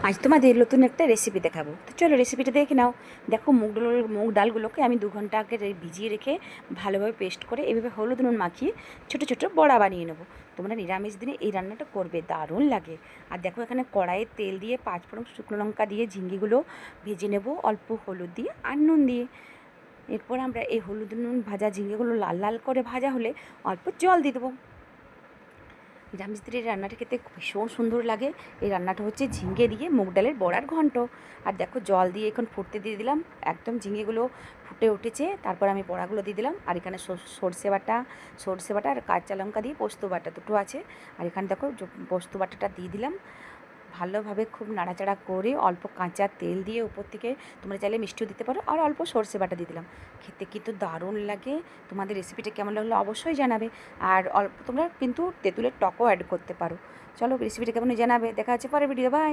আজ তোমাদের নতুন একটা রেসিপি দেখাবো। তো চলো রেসিপিটা দেখে নাও। দেখো মুগ ডালগুলোকে আমি 2 ঘন্টা আগে ভিজিয়ে রেখে ভালোভাবে পেস্ট করে এভাবে হলুদ নুন মাখিয়ে ছোটো ছোটো বড়া বানিয়ে নেবো। তোমরা নিরামিষ দিনে এই রান্নাটা করবে, দারুণ লাগে। আর দেখো এখানে কড়াইয়ে তেল দিয়ে 5 ফোড়ন শুকনো লঙ্কা দিয়ে ঝিঙ্গিগুলো ভেজে নেবো অল্প হলুদ দিয়ে আর নুন দিয়ে। এরপর আমরা এই হলুদ নুন ভাজা ঝিঙ্গেগুলো লাল লাল করে ভাজা হলে অল্প জল দিয়ে দেবো। নিরামিষ দিনের রান্নাটা খেতে ভীষণ সুন্দর লাগে। এই রান্নাটা হচ্ছে ঝিঙে দিয়ে মুগ ডালের বড়ার ঘন্ট। আর দেখো জল দিয়ে এখন ফুটতে দিয়ে দিলাম, একদম ঝিঙেগুলো ফুটে উঠেছে। তারপর আমি বড়াগুলো দিয়ে দিলাম। আর এখানে সর্ষে বাটা আর কাঁচা লঙ্কা দিয়ে পোস্ত বাটা দুটো আছে। আর এখানে দেখো পোস্ত বাটাটা দিয়ে দিলাম। ভালোভাবে খুব নাড়াচাড়া করে অল্প কাঁচা তেল দিয়ে উপর থেকে তোমরা চাইলে মিষ্টিও দিতে পারো, আর অল্প সর্ষে বাটা দিয়ে দিলাম। খেতে কিন্তু দারুণ লাগে। তোমাদের রেসিপিটা কেমন লাগলো অবশ্যই জানাবে। আর অল্প তোমরা কিন্তু তেঁতুলের টকও অ্যাড করতে পারো। চলো রেসিপিটা কেমন জানাবে। দেখা হচ্ছে পরের ভিডিও। বাই।